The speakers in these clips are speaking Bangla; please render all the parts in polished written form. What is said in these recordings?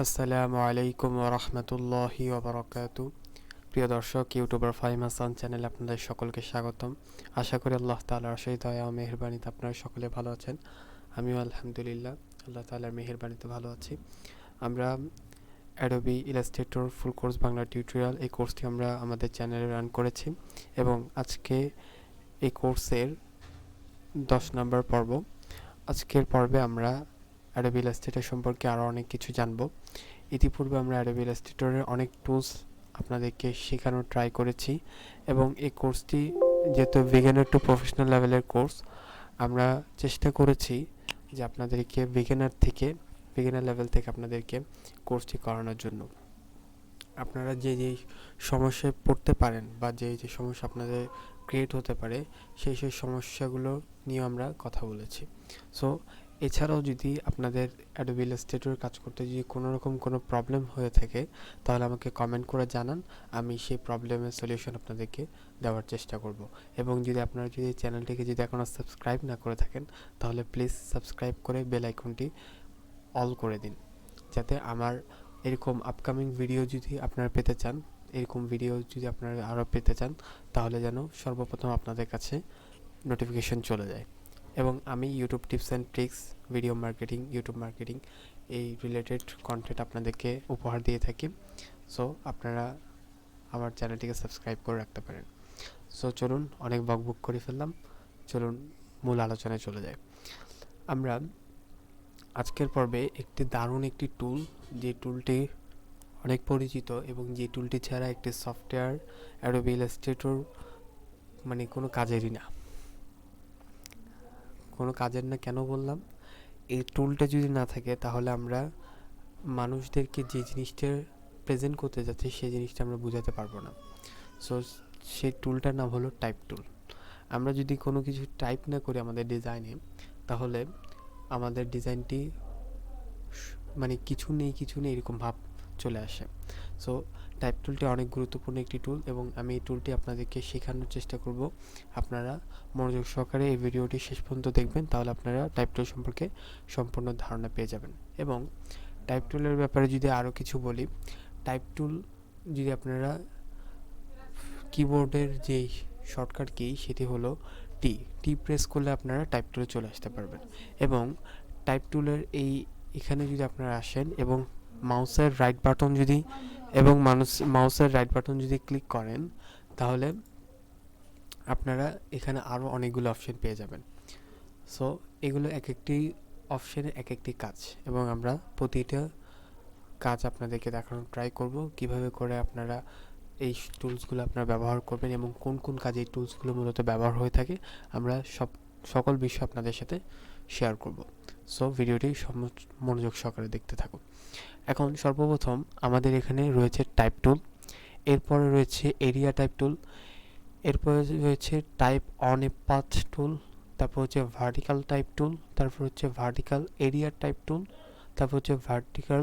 আসসালামু আলাইকুম ওয়া রাহমাতুল্লাহি ওয়া বারাকাতুহু। প্রিয় দর্শক, ইউটিউবার ফাহিম হাসান চ্যানেলে আপনাদের সকলকে স্বাগতম। আশা করি আল্লাহ তাআলার অশেষ দয়া ও মেহেরবানিতে আপনারা সকলে ভালো আছেন। আমিও আলহামদুলিল্লাহ আল্লাহ তাআলার মেহেরবানিতে ভালো আছি। আমরা Adobe Illustrator full course Bangla tutorial এই কোর্সটি আমরা আমাদের চ্যানেলে রান করেছি এবং আজকে এই কোর্সের 10 নম্বর পর্ব। আজকের পর্বে আমরা অ্যাডোবি ইলাস্ট্রেটর সম্পর্কে আরও অনেক কিছু জানবো। ইতিপূর্বে আমরা অ্যাডোবি ইলাস্ট্রেটরের অনেক টুলস আপনাদেরকে শেখানোর ট্রাই করেছি এবং এই কোর্সটি যেহেতু বিগিনার টু প্রফেশনাল লেভেলের কোর্স, আমরা চেষ্টা করেছি যে আপনাদেরকে বিগিনার লেভেল থেকে আপনাদেরকে কোর্সটি করানোর জন্য। আপনারা যে সমস্যায় পড়তে পারেন বা যে সমস্যা আপনাদের ক্রিয়েট হতে পারে সেই সমস্যাগুলো নিয়ে আমরা কথা বলেছি। সো এছাড়াও যদি আপনাদের অ্যাডোবি ইলাস্ট্রেটর কাজ করতে যদি কোনো রকম কোনো প্রবলেম হয়ে থাকে তাহলে আমাকে কমেন্ট করে জানান, আমি সেই প্রবলেমের সলিউশন আপনাদেরকে দেওয়ার চেষ্টা করব। এবং যদি আপনারা যদি চ্যানেলটিকে যদি এখনও সাবস্ক্রাইব না করে থাকেন তাহলে প্লিজ সাবস্ক্রাইব করে বেল আইকনটি অল করে দিন, যাতে আমার এরকম আপকামিং ভিডিও যদি আপনারা পেতে চান, এরকম ভিডিও যদি আপনারা আরও পেতে চান তাহলে যেন সর্বপ্রথম আপনাদের কাছে নোটিফিকেশন চলে যায়। এবং আমি YouTube tips and tricks, video marketing, YouTube marketing এই রিলেটেড কন্টেন্ট আপনাদেরকে উপহার দিয়ে থাকি। সো আপনারা আমার চ্যানেলটিকে সাবস্ক্রাইব করে রাখতে পারেন। সো চলুন, অনেক বকবক করে ফেললাম, চলুন মূল আলোচনায় চলে যায়। আমরা আজকের পর্বে একটি দারুণ একটি টুল, যে টুলটি অনেক পরিচিত এবং যে টুলটি ছাড়া একটি সফটওয়্যার অ্যাডোবি ইলাস্ট্রেটর মানে কোনো কাজেরই না, কোনো কাজের না। কেন বললাম? এই টুলটা যদি না থাকে তাহলে আমরা মানুষদেরকে যে জিনিসটা প্রেজেন্ট করতে যাচ্ছি সেই জিনিসটা আমরা বোঝাতে পারবো না। সো সেই টুলটার নাম হলো টাইপ টুল। আমরা যদি কোনো কিছু টাইপ না করি আমাদের ডিজাইনে, তাহলে আমাদের ডিজাইনটি মানে কিছু নেই এরকম ভাব চলে আসে। সো টাইপ টুলটি অনেক গুরুত্বপূর্ণ একটি টুল এবং আমি এই টুলটি আপনাদেরকে শেখানোর চেষ্টা করব। আপনারা মনোযোগ সহকারে এই ভিডিওটি শেষ পর্যন্ত দেখবেন, তাহলে আপনারা টাইপ টুল সম্পর্কে সম্পূর্ণ ধারণা পেয়ে যাবেন। এবং টাইপ টুলের ব্যাপারে যদি আরও কিছু বলি, টাইপ টুল যদি আপনারা কিবোর্ডের যে শর্টকাট কি সেটি হলো টি প্রেস করলে আপনারা টাইপ টুলে চলে আসতে পারবেন। এবং টাইপ টুলের এখানে যদি আপনারা আসেন এবং মাউসের রাইট বাটন যদি ক্লিক করেন তাহলে আপনারা এখানে আরও অনেকগুলো অপশন পেয়ে যাবেন। সো এগুলো এক একটি অপশানে এক একটি কাজ, এবং আমরা প্রতিটা কাজ আপনাদেরকে দেখানোর ট্রাই করব কিভাবে করে আপনারা এই টুলসগুলো আপনারা ব্যবহার করবেন এবং কোন কোন কাজে এই টুলসগুলো মূলত ব্যবহার হয়ে থাকে আমরা সকল বিষয় আপনাদের সাথে শেয়ার করব। সো ভিডিওটি মনোযোগ সহকারে দেখতে থাকুন। এখন সর্বপ্রথম আমাদের এখানে রয়েছে টাইপ টুল, এরপরে রয়েছে এরিয়া টাইপ টুল, এরপরে রয়েছে টাইপ অন এ পাথ টুল, তারপর হচ্ছে ভার্টিক্যাল টাইপ টুল, তারপর হচ্ছে ভার্টিক্যাল এরিয়া টাইপ টুল, তারপর হচ্ছে vertical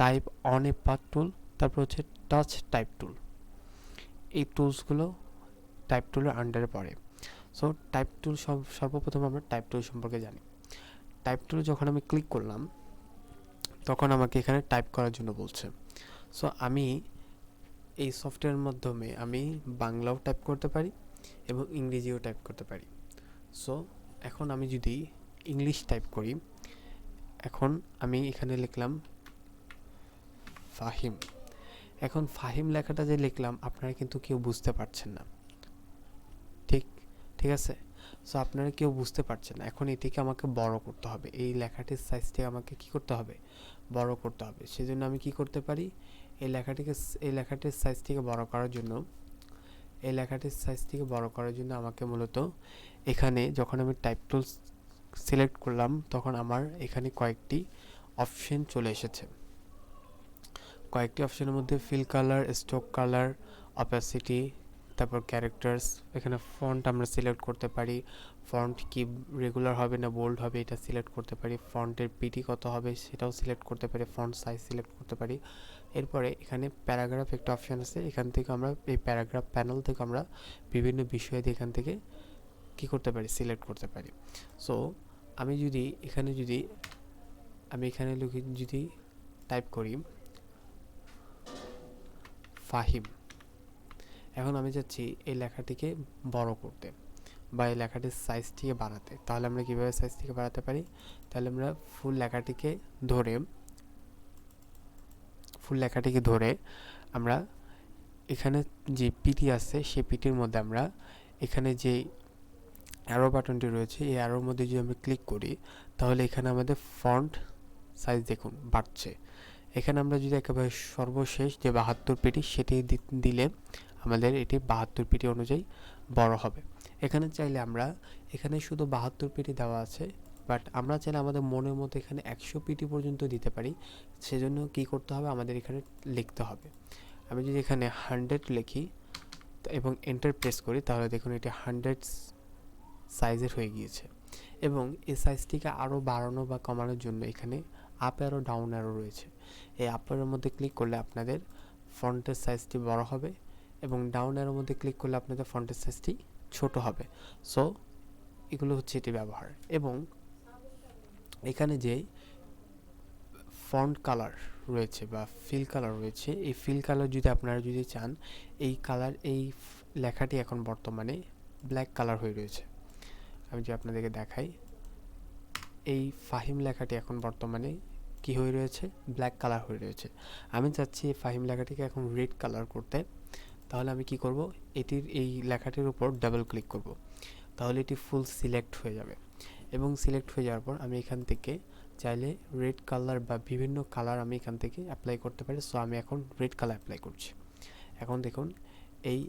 type on a path টুল, তারপর হচ্ছে টাচ টাইপ টুল। এই টুলসগুলো টাইপ টুলের আন্ডারে পড়ে। সো টাইপ টুল সর্বপ্রথম আমরা টাইপ টুল সম্পর্কে জানি। টাইপ টুলে যখন আমি ক্লিক করলাম তখন আমাকে এখানে টাইপ করার জন্য বলছে। সো আমি এই সফটওয়্যারের মাধ্যমে আমি বাংলাও টাইপ করতে পারি এবং ইংরেজিও টাইপ করতে পারি। সো এখন আমি যদি ইংলিশ টাইপ করি, এখন আমি এখানে লিখলাম ফাহিম। এখন ফাহিম লেখাটা যে লিখলাম আপনারা কিন্তু কেউ বুঝতে পারছেন না, ঠিক আছে? সো আপনারা কেউ বুঝতে পারছেন না। এখন এটিকে আমাকে বড় করতে হবে, এই লেখাটির সাইজটি আমাকে কি করতে হবে? বড় করতে হবে। সেজন্য আমি কি করতে পারি? এই লেখাটির সাইজটিকে বড় করার জন্য আমাকে মূলত এখানে যখন আমি টাইপ টুল সিলেক্ট করলাম তখন আমার এখানে কয়েকটি অপশন চলে এসেছে। কয়েকটি অপশনের মধ্যে fill colour, stroke colour, opacity, তারপর ক্যারেক্টার্স, এখানে ফন্ট আমরা সিলেক্ট করতে পারি, ফন্ট কি রেগুলার হবে না বোল্ড হবে এটা সিলেক্ট করতে পারি, ফন্টের পিটি কত হবে সেটাও সিলেক্ট করতে পারি, ফন্ট সাইজ সিলেক্ট করতে পারি। এরপরে এখানে প্যারাগ্রাফ একটা অপশান আছে, এখান থেকে আমরা এই প্যারাগ্রাফ প্যানেল থেকে আমরা বিভিন্ন বিষয় দিয়ে এখান থেকে কি করতে পারি? সিলেক্ট করতে পারি। সো আমি এখানে টাইপ করি ফাহিম। এখন আমি চাচ্ছি এই লেখাটিকে বড় করতে বা এই লেখাটির সাইজটিকে বাড়াতে। তাহলে আমরা কীভাবে সাইজটিকে বাড়াতে পারি? তাহলে আমরা ফুল লেখাটিকে ধরে আমরা এখানে যে পিটি আছে সেই পিটির মধ্যে আমরা এখানে যে অ্যারো বাটনটি রয়েছে এই অ্যারোর মধ্যে যদি আমরা ক্লিক করি তাহলে এখানে আমাদের ফন্ট সাইজ দেখুন বাড়ছে। এখানে আমরা যদি একেবারে সর্বশেষ যে 72 পিটি সেটি দিলে আমাদের এটি 72 পিটি অনুযায়ী বড় হবে। এখানে চাইলে আমরা এখানে শুধু 72 পিটি দেওয়া আছে, বাট আমরা চাইলে আমাদের মনের মতো এখানে 100 পিটি পর্যন্ত দিতে পারি। সেজন্য কি করতে হবে, আমাদের এখানে লিখতে হবে। আমি যদি এখানে 100 লিখি এবং এন্টার প্রেস করি তাহলে দেখুন এটি 100 সাইজের হয়ে গিয়েছে। এবং এই সাইজটিকে আরও বাড়ানো বা কমানোর জন্য এখানে আপ অ্যারো ডাউন অ্যারো রয়েছে। এই আপ অ্যারোর মধ্যে ক্লিক করলে আপনাদের ফন্টের সাইজটি বড় হবে এবং ডাউন অ্যারোর মধ্যে ক্লিক করলে আপনাদের ফন্টের সাইজটি ছোট হবে। সো এগুলো হচ্ছে এটি ব্যবহার। এবং এখানে যে ফন্ট কালার রয়েছে বা ফিল কালার রয়েছে, এই ফিল কালার যদি আপনারা যদি চান, এই লেখাটি এখন বর্তমানে ব্ল্যাক কালার হয়ে রয়েছে। আমি যদি আপনাদেরকে দেখাই, এই ফাহিম লেখাটি এখন বর্তমানে কি হয়ে রয়েছে, ব্ল্যাক কালার হয়ে রয়েছে। আমি চাচ্ছি এই ফাহিম লেখাটিকে এখন রেড কালার করতে। তাহলে আমি কি করব, এটির এই লেখাটির উপর ডাবল ক্লিক করব, তাহলে এটি ফুল সিলেক্ট হয়ে যাবে। এবং সিলেক্ট হয়ে যাওয়ার পর আমি এখান থেকে চাইলে রেড কালার বা বিভিন্ন কালার আমি এখান থেকে অ্যাপ্লাই করতে পারি। সো আমি এখন রেড কালার অ্যাপ্লাই করছি। এখন দেখুন এই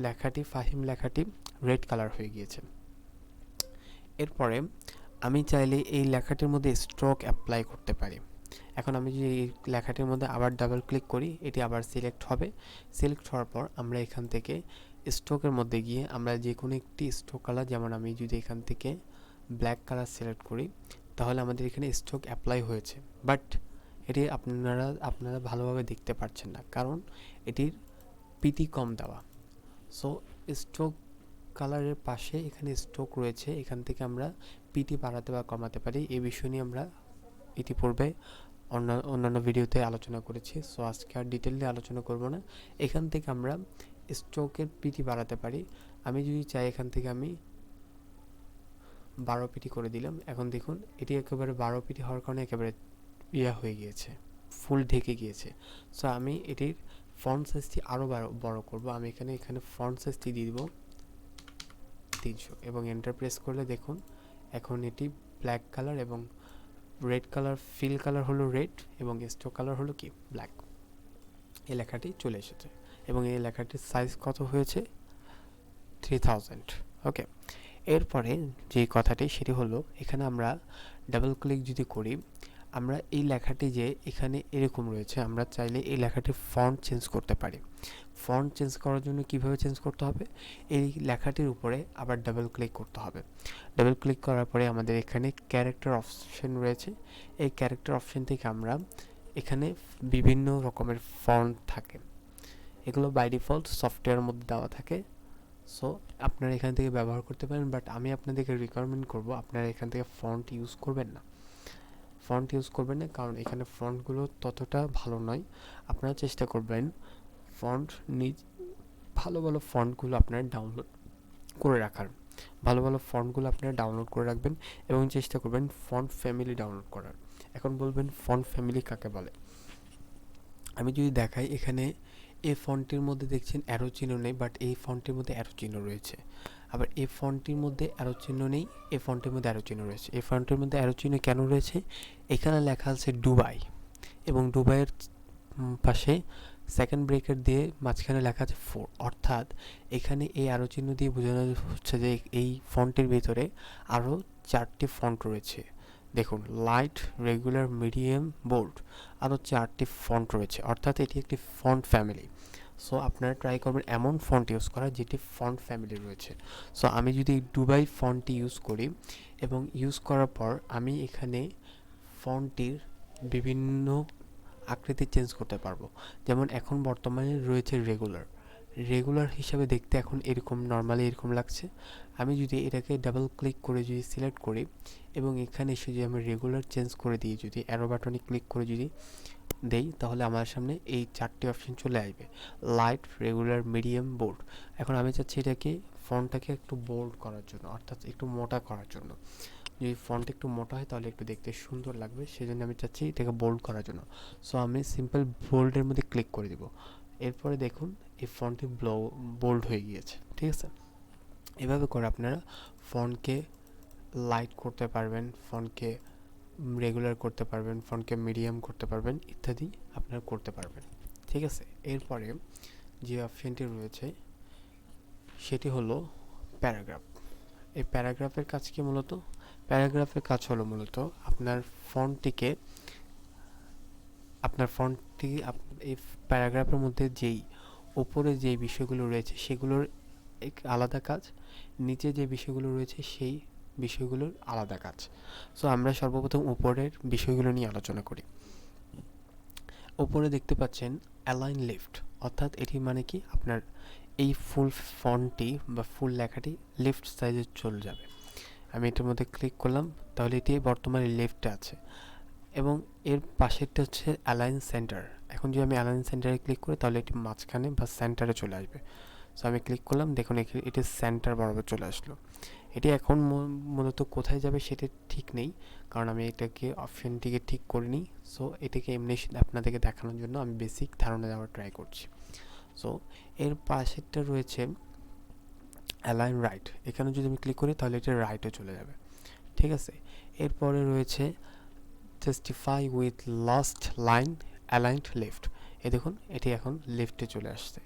লেখাটি, ফাহিম লেখাটি রেড কালার হয়ে গিয়েছে। এরপরে আমি চাইলে এই লেখাটির মধ্যে স্ট্রোক অ্যাপ্লাই করতে পারি। এখন আমি যদি এই লেখাটির মধ্যে আবার ডাবল ক্লিক করি, এটি আবার সিলেক্ট হবে। সিলেক্ট হওয়ার পর আমরা এখান থেকে স্ট্রোকের মধ্যে গিয়ে আমরা যে কোনো একটি স্ট্রোক কালার, যেমন আমি যদি এখান থেকে ব্ল্যাক কালার সিলেক্ট করি তাহলে আমাদের এখানে স্ট্রোক অ্যাপ্লাই হয়েছে। বাট এটি আপনারা ভালোভাবে দেখতে পাচ্ছেন না, কারণ এটির পিটি কম দেওয়া। সো স্ট্রোক কালারের পাশে এখানে স্ট্রোক রয়েছে, এখান থেকে আমরা পিটি বাড়াতে বা কমাতে পারি। এই বিষয় নিয়ে আমরা ইতিপূর্বে অন্যান্য ভিডিওতে আলোচনা করেছি। সো আজকে আর ডিটেইলে আলোচনা করব না। এখান থেকে আমরা স্ট্রোকের পিটি বাড়াতে পারি। আমি যদি চাই এখান থেকে আমি 12 পিটি করে দিলাম। এখন দেখুন এটি একেবারে 12 পিটি হওয়ার কারণে একেবারে হয়ে গিয়েছে, ফুল ঢেকে গিয়েছে। সো আমি এটির ফন্ট সাইজটি আরও বড় করব। আমি এখানে ফন্ট সাইজটি দিয়ে দিব 300 এবং এন্টার প্রেস করলে দেখুন এখন এটি ব্ল্যাক কালার এবং রেড কালার, ফিল কালার হলো রেড এবং স্ট্রোক কালার হলো কি ব্ল্যাক। এই লেখাটি চলে এসেছে এবং এই লেখাটির সাইজ কত হয়েছে, 3000। ওকে, এরপরে যে কথাটি সেটি হলো, এখানে আমরা ডাবল ক্লিক যদি করি, আমরা এই লেখাটি যে এখানে এরকম রয়েছে, আমরা চাইলে এই লেখাটির ফন্ট চেঞ্জ করতে পারি। ফন্ট চেঞ্জ করার জন্য কিভাবে চেঞ্জ করতে হবে, এই লেখাটির উপরে আবার ডাবল ক্লিক করতে হবে। ডাবল ক্লিক করার পরে আমাদের এখানে ক্যারেক্টার অপশন রয়েছে। এই ক্যারেক্টার অপশন থেকে আমরা এখানে বিভিন্ন রকমের ফন্ট থাকে, এগুলো বাই ডিফল্ট সফটওয়্যারের মধ্যে দেওয়া থাকে। সো আপনারা এখান থেকে ব্যবহার করতে পারেন, বাট আমি আপনাদেরকে রিকমেন্ড করব আপনারা এখান থেকে ফন্ট ইউজ করবেন না। কারণ এখানে ফন্টগুলো ততটা ভালো নয়। আপনারা চেষ্টা করবেন ভালো ফন্টগুলো আপনারা ডাউনলোড করে রাখবেন এবং চেষ্টা করবেন ফন্ট ফ্যামিলি ডাউনলোড করার। এখন বলবেন ফন্ট ফ্যামিলি কাকে বলে। আমি যদি দেখাই, এখানে এই ফন্টের মধ্যে দেখছেন অ্যারো চিহ্ন নেই, বাট এই ফন্টের মধ্যে অ্যারো চিহ্ন রয়েছে। আবার এই ফন্টের মধ্যে অ্যারো চিহ্ন নেই, এই ফন্টের মধ্যে অ্যারো চিহ্ন রয়েছে। এই ফন্টের মধ্যে অ্যারো চিহ্ন কেন রয়েছে, এখানে লেখা আছে দুবাই এবং দুবাইয়ের পাশে সেকেন্ড ব্রেকেট দিয়ে মাঝখানে লেখা আছে 4, অর্থাৎ এখানে এই অ্যারো চিহ্ন দিয়ে বোঝানো হচ্ছে যে এই ফন্টের ভিতরে আরও 4টি ফন্ট রয়েছে। দেখুন লাইট, রেগুলার, মিডিয়াম, বোল্ড, আরও 4টি ফন্ট রয়েছে, অর্থাৎ এটি একটি ফন্ট ফ্যামিলি। সো আপনারা ট্রাই করবেন এমন ফন্ট ইউজ করা যেটি ফন্ট ফ্যামিলি রয়েছে। সো আমি যদি দুবাই ফন্টটি ইউজ করি এবং ইউজ করার পর আমি এখানে ফন্টটির বিভিন্ন আকৃতি চেঞ্জ করতে পারবো। যেমন এখন বর্তমানে রয়েছে রেগুলার হিসাবে দেখতে এখন এরকম নর্মালি এরকম লাগছে। আমি যদি এটাকে ডাবল ক্লিক করে যদি সিলেক্ট করি এবং এখানে এসে যদি আমি রেগুলার চেঞ্জ করে দিই, যদি অ্যারো বাটনে ক্লিক করে যদি দেই, তাহলে আমার সামনে এই 4টি অপশন চলে আসবে: লাইট, রেগুলার, মিডিয়াম, বোল্ড। এখন আমি চাচ্ছি এটাকে ফন্টটাকে একটু বোল্ড করার জন্য, অর্থাৎ একটু মোটা করার জন্য। যদি ফন্ট একটু মোটা হয় তাহলে একটু দেখতে সুন্দর লাগবে, সেজন্য আমি চাচ্ছি এটাকে বোল্ড করার জন্য। সো আমি সিম্পল বোল্ডের মধ্যে ক্লিক করে দিব। এরপরে দেখুন এই ফন্টটি বোল্ড হয়ে গিয়েছে, ঠিক আছে। এভাবে করে আপনারা ফন্টকে লাইট করতে পারবেন, ফন্টকে রেগুলার করতে পারবেন, ফন্টকে মিডিয়াম করতে পারবেন, ইত্যাদি আপনারা করতে পারবেন, ঠিক আছে। এরপরে যে অপশনটি রয়েছে সেটি হলো প্যারাগ্রাফ। এই প্যারাগ্রাফের কাজ কি মূলত? প্যারাগ্রাফের কাজ হলো মূলত আপনার ফন্টটি এই প্যারাগ্রাফের মধ্যে যেই উপরে যে বিষয়গুলো রয়েছে সেগুলোর এক আলাদা কাজ, নিচে যে বিষয়গুলো রয়েছে সেই বিষয়গুলোর আলাদা কাজ। সো আমরা সর্বপ্রথম উপরের বিষয়গুলো নিয়ে আলোচনা করি। উপরে দেখতে পাচ্ছেন অ্যালাইন লেফট, অর্থাৎ এটি মানে কি আপনার এই ফুল ফন্টটি বা ফুল লেখাটি লেফট সাইডে চলে যাবে। আমি এটার মধ্যে ক্লিক করলাম, তাহলে এটি বর্তমানে লেফটে আছে। এবং এর পাশেরটা হচ্ছে অ্যালাইন সেন্টার। এখন যদি আমি অ্যালাইন সেন্টারে ক্লিক করি তাহলে এটি মাঝখানে বা সেন্টারে চলে আসবে। সো আমি ক্লিক করলাম, দেখুন এটি সেন্টার বরাবর চলে আসলো। এটি এখন মূলত কোথায় যাবে সেটা ঠিক নেই, কারণ আমি এটাকে অপশনটিকে ঠিক করিনি। সো এটাকে এমনি আপনাদেরকে দেখানোর জন্য আমি বেসিক ধারণা দেওয়ার ট্রাই করছি। সো এর পাশেরটা রয়েছে অ্যালাইন রাইট। এখানে যদি আমি ক্লিক করি তাহলে এটা রাইটে চলে যাবে, ঠিক আছে। এরপরে রয়েছে justify with last line aligned left. দেখুন এটি এখন লেফটে চলে আসছে।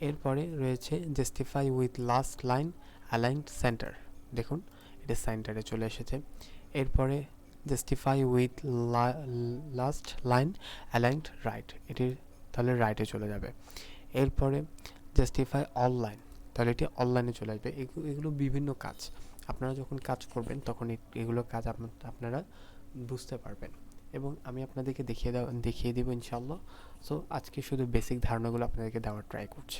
এরপরে রয়েছে justify with last line aligned centre. দেখুন এটা সেন্টারে চলে এসেছে। এরপরে justify with last line aligned right, এটি তাহলে রাইটে চলে যাবে। এরপরে জাস্টিফাই অল লাইন, তাহলে এটি অনলাইনে চলে আসবে। এগুলো বিভিন্ন কাজ, আপনারা যখন কাজ করবেন তখন এগুলো কাজ আপনারা বুঝতে পারবেন এবং আমি আপনাদেরকে দেখিয়ে দেবো ইনশাআল্লাহ। সো আজকে শুধু বেসিক ধারণাগুলো আপনাদেরকে দেওয়ার ট্রাই করছি।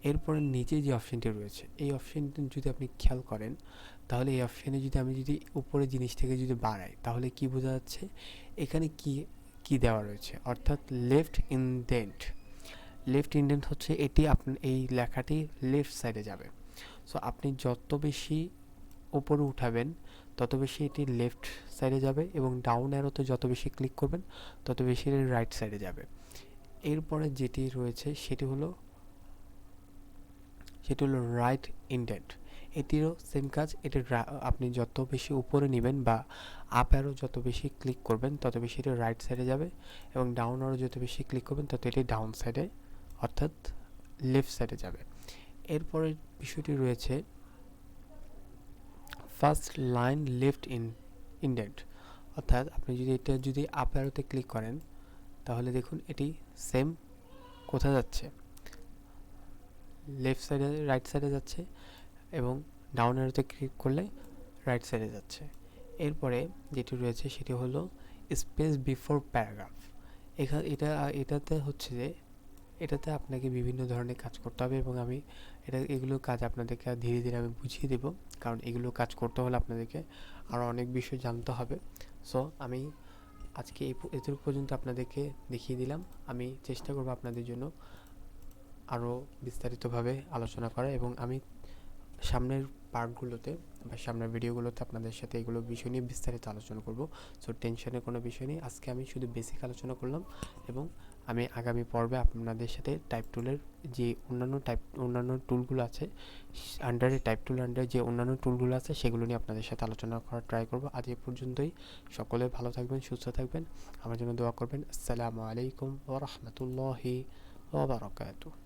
এরপরে নিচে যে অপশনটি রয়েছে, এই অপশনটি যদি আপনি খেয়াল করেন তাহলে এই অপশানে আমি যদি উপরে জিনিসটাকে যদি বাড়াই তাহলে কি বোঝা যাচ্ছে এখানে কি দেওয়া রয়েছে, অর্থাৎ লেফট ইনডেন্ট। লেফট ইনডেন্ট হচ্ছে এটি আপনার এই লেখাটি লেফট সাইডে যাবে। সো আপনি যত বেশি উপরে উঠাবেন তত বেশি এটি লেফট সাইডে যাবে এবং ডাউন অ্যারোতে যত বেশি ক্লিক করবেন তত বেশি রাইট সাইডে যাবে। এরপরে যেটি রয়েছে সেটি হলো রাইট ইনডেন্ট। এটিরও সেম কাজ। আপনি যত বেশি উপরে নেবেন বা আপ অ্যারো যত বেশি ক্লিক করবেন তত বেশি এটি রাইট সাইডে যাবে এবং ডাউন অ্যারো যত বেশি ক্লিক করবেন তত এটি ডাউন সাইডে অর্থাৎ লেফট সাইডে যাবে। এরপরের বিষয়টি রয়েছে ফার্স্ট লাইন লেফট ইনডেন্ট, অর্থাৎ আপনি যদি আপ অ্যারোতে ক্লিক করেন তাহলে দেখুন এটি সেম কোথায় যাচ্ছে, লেফট সাইডে রাইট সাইডে যাচ্ছে এবং ডাউন অ্যারোতে ক্লিক করলে রাইট সাইডে যাচ্ছে। এরপরে যেটি রয়েছে সেটি হলো স্পেস বিফোর প্যারাগ্রাফ। এটাতে হচ্ছে যে এটাতে আপনাকে বিভিন্ন ধরনের কাজ করতে হবে এবং আমি এগুলো কাজ আপনাদেরকে ধীরে ধীরে আমি বুঝিয়ে দেব, কারণ এগুলো কাজ করতে হলে আপনাদেরকে আরও অনেক বিষয় জানতে হবে। সো আমি আজকে এতটুকু পর্যন্ত আপনাদেরকে দেখিয়ে দিলাম। আমি চেষ্টা করব আপনাদের জন্য আরও বিস্তারিতভাবে আলোচনা করা এবং আমি সামনের পার্টগুলোতে বা সামনের ভিডিওগুলোতে আপনাদের সাথে এগুলো বিষয় নিয়ে বিস্তারিত আলোচনা করব। সো টেনশনের কোনো বিষয় নেই, আজকে আমি শুধু বেসিক আলোচনা করলাম এবং আমি আগামী পর্বে আপনাদের সাথে টাইপ টুলের যে অন্যান্য টুলগুলো আছে টাইপ টুল আন্ডারে যে অন্যান্য টুলগুলো আছে সেগুলো নিয়ে আপনাদের সাথে আলোচনা করার ট্রাই করব। আজ এ পর্যন্তই। সকলে ভালো থাকবেন, সুস্থ থাকবেন, আমার জন্য দোয়া করবেন। আসসালামু আলাইকুম ওয়া রাহমাতুল্লাহি ওয়া বারাকাতুহু।